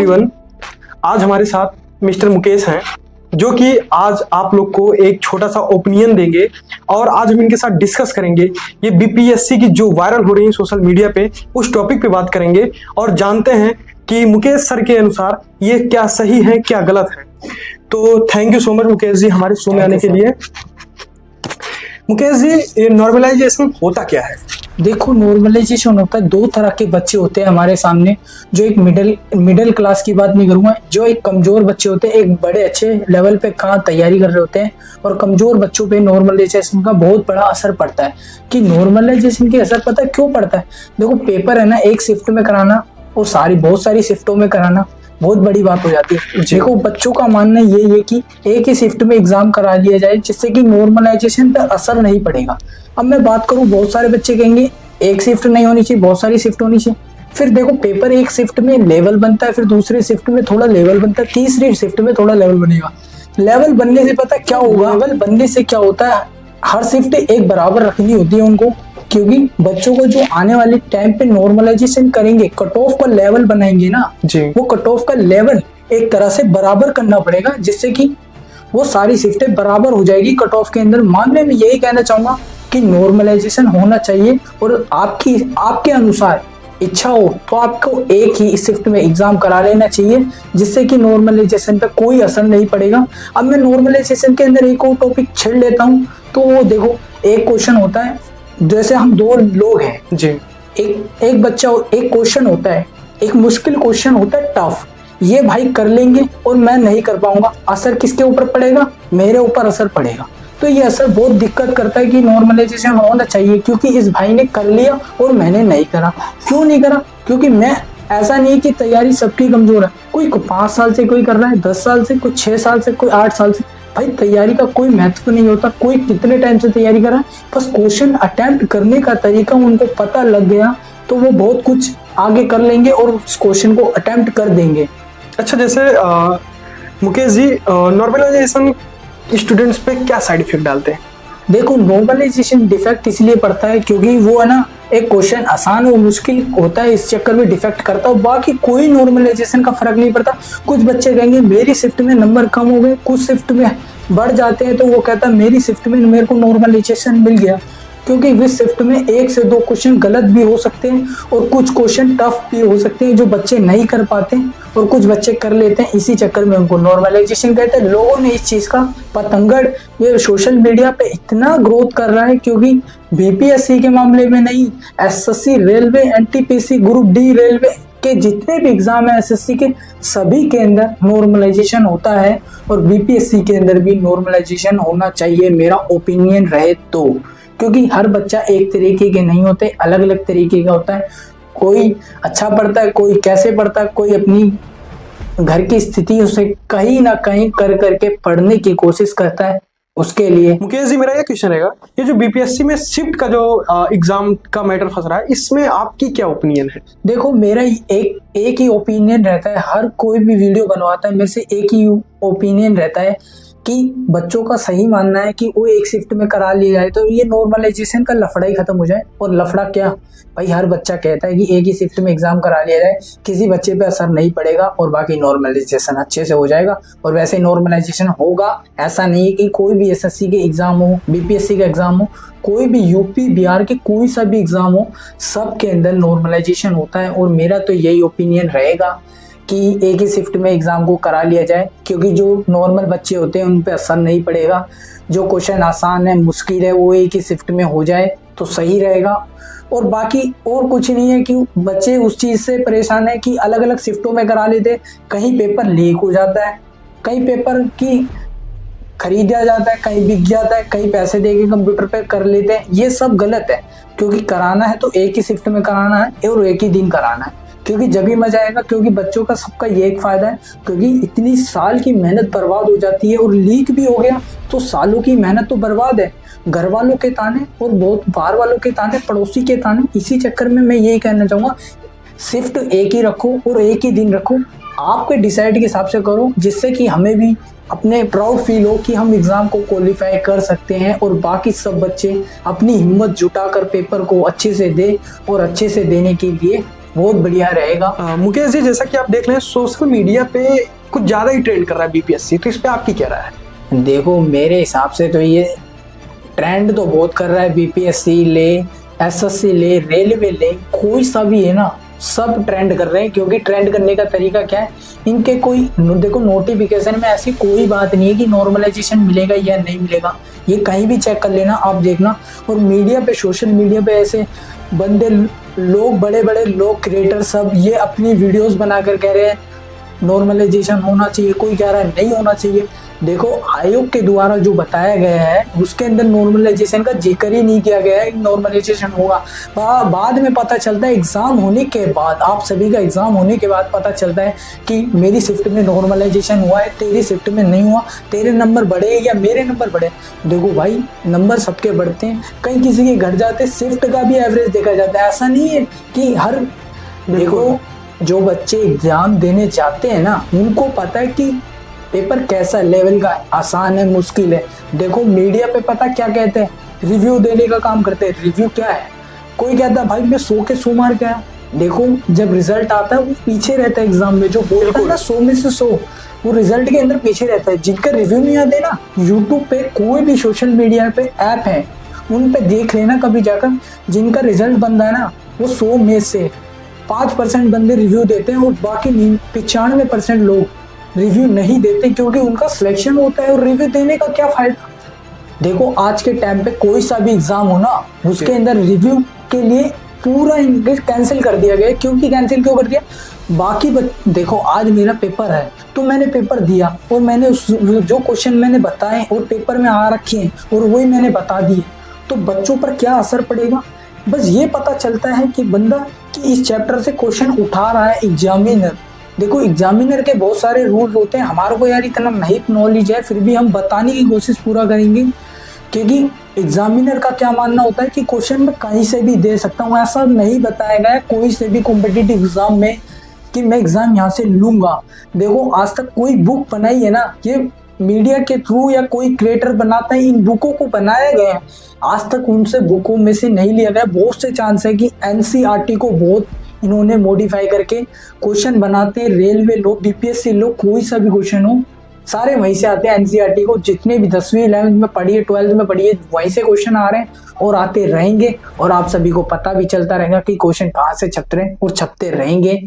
Everyone, आज हमारे साथ मिस्टर मुकेश हैं जो कि आज आप लोग को एक छोटा सा ओपिनियन देंगे और आज हम इनके साथ डिस्कस करेंगे ये बीपीएससी की जो वायरल हो रही है सोशल मीडिया पे, उस टॉपिक पे बात करेंगे और जानते हैं कि मुकेश सर के अनुसार ये क्या सही है क्या गलत है। तो thank you so much Mukesh ji हमारे शो में आने के लिए। मुकेश जी, ये नॉर्मलाइजेशन होता क्या है? देखो, नॉर्मलाइजेशन होता है, दो तरह के बच्चे होते हैं हमारे सामने। जो एक मिडिल क्लास की बात नहीं करूंगा, जो एक कमजोर बच्चे होते हैं, एक बड़े अच्छे लेवल पे कहाँ तैयारी कर रहे होते हैं, और कमजोर बच्चों पे नॉर्मलाइजेशन का बहुत बड़ा असर पड़ता है। कि नॉर्मलाइजेशन के असर पता है क्यों पड़ता है? देखो, पेपर है ना, एक शिफ्ट में कराना और बहुत सारी शिफ्टों में कराना बहुत बड़ी बात हो जाती है। देखो, बच्चों का मानना ये है कि एक ही शिफ्ट में एग्जाम करा लिया जाए जिससे कि नॉर्मलाइजेशन पर असर नहीं पड़ेगा। अब मैं बात करूं, बहुत सारे बच्चे कहेंगे एक शिफ्ट नहीं होनी चाहिए, बहुत सारी शिफ्ट होनी चाहिए। फिर देखो, पेपर एक शिफ्ट में लेवल बनता है, फिर दूसरी शिफ्ट में थोड़ा लेवल बनता है, तीसरी शिफ्ट में थोड़ा लेवल बनेगा। लेवल बनने से पता क्या होगा? लेवल बनने से क्या होता है, हर शिफ्ट एक बराबर रखनी होती है उनको, क्योंकि बच्चों को जो आने वाले टाइम पे नॉर्मलाइजेशन करेंगे, कट ऑफ का लेवल बनाएंगे ना जी, वो कट ऑफ का लेवल एक तरह से बराबर करना पड़ेगा जिससे कि वो सारी शिफ्टें बराबर हो जाएगी कट ऑफ के अंदर। मानने में यही कहना चाहूंगा कि नॉर्मलाइजेशन होना चाहिए, और आपके अनुसार इच्छा हो तो आपको एक ही शिफ्ट में एग्जाम करा लेना चाहिए जिससे कि नॉर्मलाइजेशन पे कोई असर नहीं पड़ेगा। अब मैं नॉर्मलाइजेशन के अंदर एक और टॉपिक छेड़ लेता हूँ। तो वो देखो, एक क्वेश्चन होता है, जैसे हम दो लोग हैं जी, एक बच्चा, एक क्वेश्चन होता है, एक मुश्किल क्वेश्चन होता है, टफ, ये भाई कर लेंगे और मैं नहीं कर पाऊंगा, असर किसके ऊपर पड़ेगा? मेरे ऊपर असर पड़ेगा। तो ये असर बहुत दिक्कत करता है कि नॉर्मलाइजेशन होना चाहिए, क्योंकि इस भाई ने कर लिया और मैंने नहीं करा। क्यों नहीं करा? क्योंकि मैं, ऐसा नहीं कि तैयारी सबकी कमजोर है, कोई 5 साल से कोई कर रहा है, 10 साल से, कोई 6 साल से, कोई 8 साल से। भाई, तैयारी का कोई महत्व नहीं होता, कोई कितने टाइम से तैयारी कर रहा है, बस क्वेश्चन अटेम्प्ट करने का तरीका उनको पता लग गया तो वो बहुत कुछ आगे कर लेंगे और उस क्वेश्चन को अटेम्प्ट कर देंगे। अच्छा, जैसे मुकेश जी, नॉर्मलाइजेशन स्टूडेंट्स पे क्या साइड इफेक्ट डालते हैं? देखो, नॉर्मलाइजेशन डिफेक्ट इसलिए पड़ता है क्योंकि वो है ना, एक क्वेश्चन आसान और मुश्किल होता है, इस चक्कर में डिफेक्ट करता है। बाकी कोई नॉर्मलाइजेशन का फर्क नहीं पड़ता। कुछ बच्चे कहेंगे मेरी शिफ्ट में नंबर कम हो गए, कुछ शिफ्ट में बढ़ जाते हैं, तो वो कहता है मेरी शिफ्ट में मेरे को नॉर्मलाइजेशन मिल गया, क्योंकि इस शिफ्ट में 1 से 2 क्वेश्चन गलत भी हो सकते हैं और कुछ क्वेश्चन टफ भी हो सकते हैं जो बच्चे नहीं कर पाते और कुछ बच्चे कर लेते हैं, इसी चक्कर में उनको नॉर्मलाइजेशन कहते हैं। लोगों ने इस चीज का पतंगड़ ये सोशल मीडिया पे इतना ग्रोथ कर रहा है, क्योंकि बीपीएससी के मामले में नहीं, SSC, railway, NTPC, group D railway के जितने भी एग्जाम है एसएससी के, सभी के अंदर नॉर्मलाइजेशन होता है और बीपीएससी के अंदर भी नॉर्मलाइजेशन होना चाहिए, मेरा ओपिनियन रहे तो। क्योंकि हर बच्चा एक तरीके के नहीं होते, अलग अलग तरीके का होता है। कोई अच्छा पढ़ता है, कोई कैसे पढ़ता है, कोई अपनी घर की स्थिति उसे कहीं ना कहीं कर करके पढ़ने की कोशिश करता है उसके लिए। मुकेश जी, मेरा ये क्वेश्चन रहेगा, ये जो बीपीएससी में शिफ्ट का जो एग्जाम का मैटर फंस रहा है, इसमें आपकी क्या ओपिनियन है? देखो, मेरा एक ही ओपिनियन रहता है, हर कोई भी वीडियो बनवाता है मेरे से एक ही ओपिनियन रहता है कि बच्चों का सही मानना है कि वो एक शिफ्ट में करा लिया जाए तो ये नॉर्मलाइजेशन का लफड़ा ही खत्म हो जाए। और लफड़ा क्या भाई, हर बच्चा कहता है कि एक ही शिफ्ट में एग्जाम करा लिया जाए, किसी बच्चे पे असर नहीं पड़ेगा और बाकी नॉर्मलाइजेशन अच्छे से हो जाएगा। और वैसे नॉर्मलाइजेशन होगा, ऐसा नहीं है कि कोई भी एसएससी के एग्जाम हो, बीपीएससी का एग्जाम हो, कोई भी यूपी बिहार के कोई सा भी एग्जाम हो, सब के अंदर नॉर्मलाइजेशन होता है। और मेरा तो यही ओपिनियन रहेगा कि एक ही शिफ्ट में एग्जाम को करा लिया जाए, क्योंकि जो नॉर्मल बच्चे होते हैं उन पे असर नहीं पड़ेगा। जो क्वेश्चन आसान है, मुश्किल है, वो एक ही शिफ्ट में हो जाए तो सही रहेगा। और बाकी और कुछ नहीं है कि बच्चे उस चीज़ से परेशान है कि अलग अलग शिफ्टों में करा लेते, कहीं पेपर लीक हो जाता है, कहीं पेपर की खरीदा जाता है, कहीं बिक जाता है, कहीं पैसे देके कंप्यूटर पे कर लेते हैं। ये सब गलत है, क्योंकि कराना है तो एक ही शिफ्ट में कराना है और एक ही दिन कराना है, क्योंकि जब भी मजा आएगा। क्योंकि बच्चों का सबका ये एक फायदा है, क्योंकि इतनी साल की मेहनत बर्बाद हो जाती है और लीक भी हो गया तो सालों की मेहनत तो बर्बाद है। घर वालों के ताने और बहुत बाहर वालों के ताने, पड़ोसी के ताने, इसी चक्कर में मैं यही कहना चाहूँगा, शिफ्ट एक ही रखो और एक ही दिन रखो, आपके डिसाइड के हिसाब से करो, जिससे कि हमें भी अपने प्राउड फील हो कि हम एग्ज़ाम को क्वालिफाई कर सकते हैं और बाकी सब बच्चे अपनी हिम्मत जुटाकर पेपर को अच्छे से दे और अच्छे से देने के लिए बहुत बढ़िया रहेगा। मुकेश जी, जैसा कि आप देख रहे हैं सोशल मीडिया पे कुछ ज्यादा ही ट्रेंड कर रहा है बीपीएससी, तो इस पे आपकी क्या राय है? देखो मेरे हिसाब से तो ये ट्रेंड तो बहुत कर रहा है, बीपीएससी ले, एसएससी ले, रेलवे ले, कोई सा भी है ना, सब ट्रेंड कर रहे हैं। क्योंकि ट्रेंड करने का तरीका क्या है, इनके कोई देखो नोटिफिकेशन में ऐसी कोई बात नहीं है कि नॉर्मलाइजेशन मिलेगा या नहीं मिलेगा, ये कहीं भी चेक कर लेना आप देखना। और मीडिया पे, सोशल मीडिया पे ऐसे बंदे लोग, बड़े बड़े लोग, क्रिएटर सब ये अपनी वीडियोस बनाकर कह रहे हैं नॉर्मलाइजेशन होना चाहिए, कोई कह रहा है नहीं होना चाहिए। देखो आयोग के द्वारा जो बताया गया है उसके अंदर नॉर्मलाइजेशन का जिक्र ही नहीं किया गया है, नॉर्मलाइजेशन होगा। बाद में पता चलता है एग्जाम होने के बाद, आप सभी का एग्जाम होने के बाद पता चलता है कि मेरी शिफ्ट में नॉर्मलाइजेशन हुआ है, तेरी शिफ्ट में नहीं हुआ, तेरे नंबर बढ़े या मेरे नंबर बढ़े। देखो भाई नंबर सबके बढ़ते हैं, कहीं किसी के घट जाते हैं, शिफ्ट का भी एवरेज देखा जाता है। ऐसा नहीं है कि हर, देखो जो बच्चे एग्जाम देने जाते हैं ना उनको पता है कि पेपर कैसा लेवल का है, आसान है, मुश्किल है। देखो मीडिया पे पता क्या कहते हैं, रिव्यू देने का काम करते हैं। रिव्यू क्या है, कोई कहता है भाई मैं 100 के 100 मार्क आया, देखो जब रिजल्ट आता है वो पीछे रहता है एग्जाम में, जो बोलता है ना 100 में से 100 वो रिजल्ट के अंदर पीछे रहता है। जिनका रिव्यू नहीं आते ना, यूट्यूब पे कोई भी सोशल मीडिया पे ऐप है उन पे देख लेना कभी जाकर, जिनका रिजल्ट बनता है ना वो 100 में से 5% बंदे रिव्यू देते हैं और बाकी 95% लोग रिव्यू नहीं देते, क्योंकि उनका सिलेक्शन होता है। और रिव्यू देने का क्या फायदा। देखो आज के टाइम पे कोई सा भी एग्जाम हो ना उसके अंदर रिव्यू के लिए पूरा कैंसिल कर दिया गया। क्योंकि कैंसिल क्यों कर दिया, बाकी देखो आज मेरा पेपर है तो मैंने पेपर दिया और मैंने जो क्वेश्चन मैंने बताए और पेपर में आ रखे हैं और वही मैंने बता दिए, तो बच्चों पर क्या असर पड़ेगा। बस ये पता चलता है कि बंदा कि इस चैप्टर से क्वेश्चन उठा रहा है एग्जामिनर। देखो एग्जामिनर के बहुत सारे रूल होते हैं, हमारे को यार इतना नहीं नॉलेज है, फिर भी हम बताने की कोशिश पूरा करेंगे। क्योंकि एग्जामिनर का क्या मानना होता है कि क्वेश्चन मैं कहीं से भी दे सकता हूँ, ऐसा नहीं बताया गया कोई से भी कॉम्पिटिटिव एग्जाम में कि मैं एग्जाम यहाँ से लूंगा। देखो आज तक कोई बुक बनाई है ना, ये मीडिया के थ्रू या कोई क्रिएटर बनाता है, इन बुकों को बनाया गया, आज तक उनसे बुकों में से नहीं लिया गया। बहुत से चांस है कि एनसीईआरटी को बहुत इन्होंने मॉडिफाई करके क्वेश्चन बनाते हैं। रेलवे लो, बीपीएससी लो, कोई सा भी क्वेश्चन हो सारे वहीं से आते हैं एनसीईआरटी को। जितने भी 10वीं 11वीं में पढ़िए, 12th में पढ़िए, वहीं से क्वेश्चन आ रहे हैं और आते रहेंगे। और आप सभी को पता भी चलता रहेगा कि क्वेश्चन कहाँ से छप रहे हैं और छपते रहेंगे।